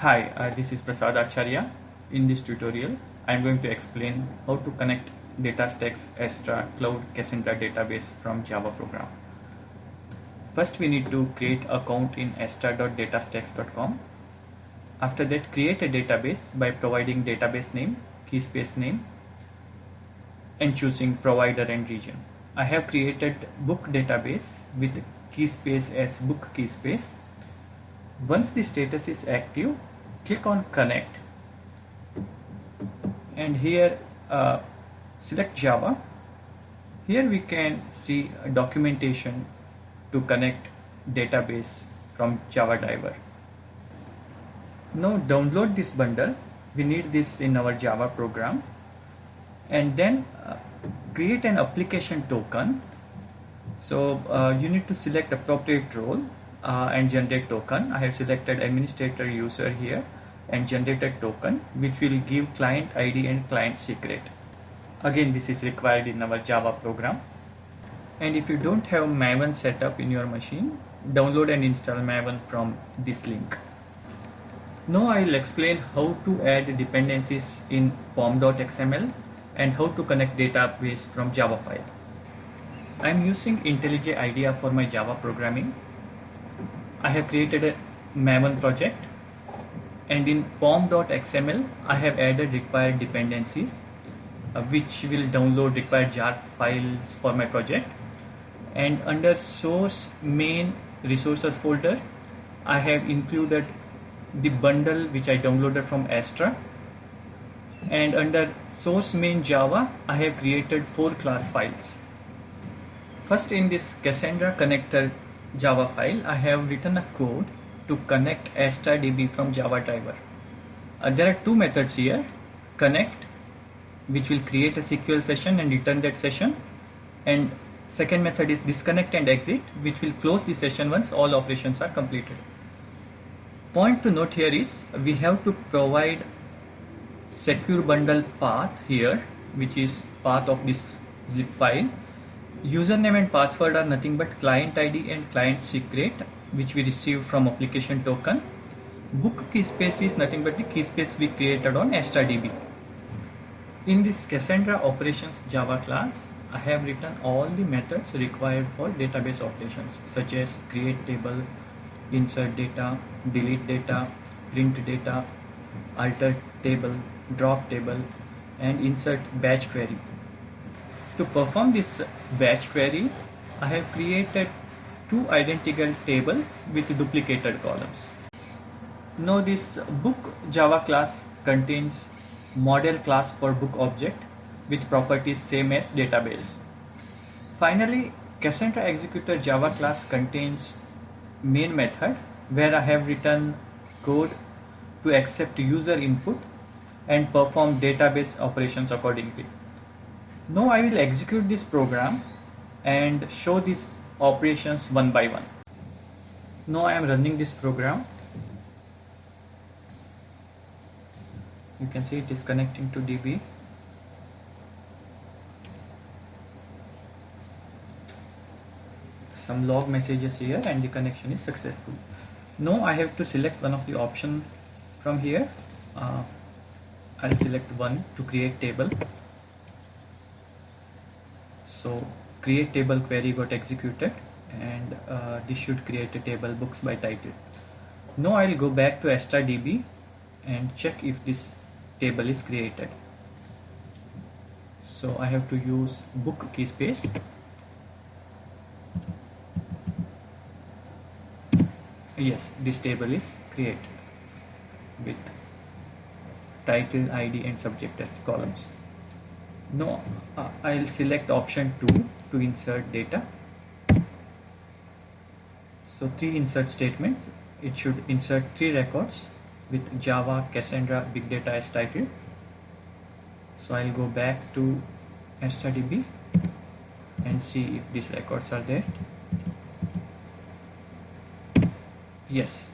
Hi, this is Prasad Acharya. In this tutorial, I am going to explain how to connect DataStax Astra Cloud Cassandra database from Java program. First, we need to create an account in astra.datastax.com. After that, create a database by providing database name, keyspace name, and choosing provider and region. I have created book database with keyspace as book keyspace. Once the status is active, click on connect and here select Java. Here we can see a documentation to connect database from Java driver. Now download this bundle. We need this in our Java program, and then create an application token. So you need to select appropriate role and generate token. I have selected administrator user here and generated token, which will give client ID and client secret. Again, this is required in our Java program. And if you don't have Maven set up in your machine, download and install Maven from this link. Now I will explain how to add dependencies in pom.xml and how to connect database from Java file. I am using IntelliJ IDEA for my Java programming. I have created a Maven project, and in pom.xml I have added required dependencies which will download required jar files for my project. And under source main resources folder, I have included the bundle which I downloaded from Astra, and under source main Java I have created 4 class files. First, in this Cassandra connector Java file, I have written a code to connect AstraDB from Java driver. There are 2 methods here: connect, which will create a SQL session and return that session, and second method is disconnect and exit, which will close the session once all operations are completed. Point to note here is we have to provide secure bundle path here, which is path of this zip file. Username and password are nothing but client ID and client secret, which we received from application token. Book keyspace is nothing but the keyspace we created on AstraDB. In this Cassandra operations Java class, I have written all the methods required for database operations, such as create table, insert data, delete data, print data, alter table, drop table, and insert batch query. To perform this batch query, I have created 2 identical tables with duplicated columns. Now this book Java class contains model class for book object with properties same as database. Finally, Cassandra executor Java class contains main method, where I have written code to accept user input and perform database operations accordingly. Now I will execute this program and show these operations one by one. Now I am running this program. You can see it is connecting to DB. Some log messages here and the connection is successful. Now I have to select one of the options from here. I'll select one to create table. So create table query got executed, and this should create a table books by title. Now I'll go back to AstraDB and check if this table is created. So I have to use book keyspace. Yes, this table is created with title, ID, and subject as the columns. Now I'll select option 2 to insert data. So 3 insert statements. It should insert 3 records with Java Cassandra Big Data as title. So I'll go back to AstraDB and see if these records are there. Yes.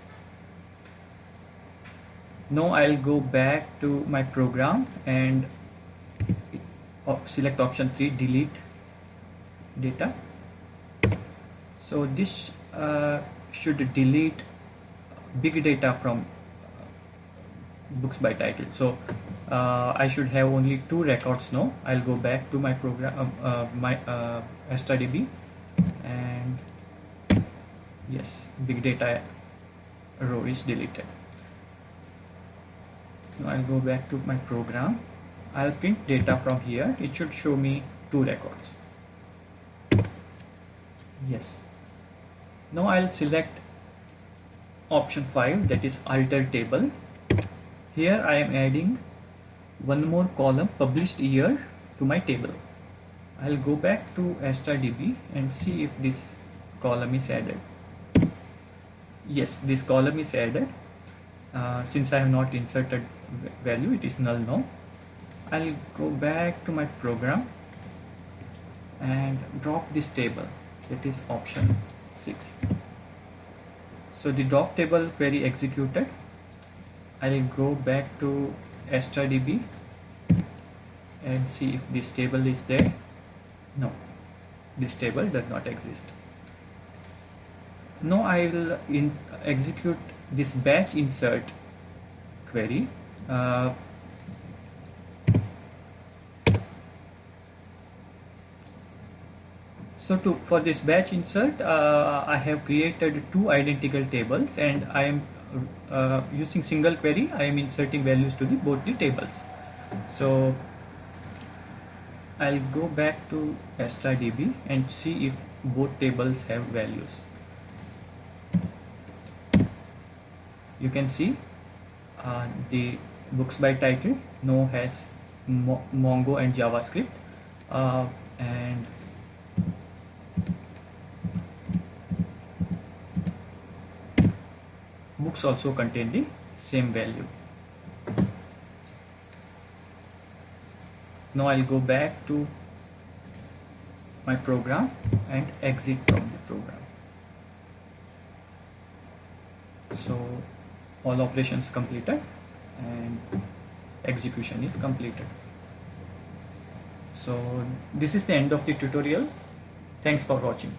Now I'll go back to my program and select option 3, delete data. So this should delete big data from books by title. So I should have only 2 records now. I'll go back to my program, my StarDB, and yes, big data row is deleted. Now I'll go back to my program. I'll print data from here. It should show me 2 records. Yes. Now I'll select option 5, that is alter table. Here I am adding one more column, published year, to my table. I'll go back to StarDB and see if this column is added. Yes, this column is added. Since I have not inserted value, it is null now. I'll go back to my program and drop this table, that is option 6. So the drop table query executed. I'll go back to StarDB and see if this table is there. No, this table does not exist. Now I will execute this batch insert query. For this batch insert, I have created 2 identical tables, and I am using single query. I am inserting values to both the tables. So I'll go back to StarDB and see if both tables have values. You can see the books by title now has Mongo and JavaScript, and books also contain the same value. Now I'll go back to my program and exit from the program. So all operations completed and execution is completed. So this is the end of the tutorial. Thanks for watching.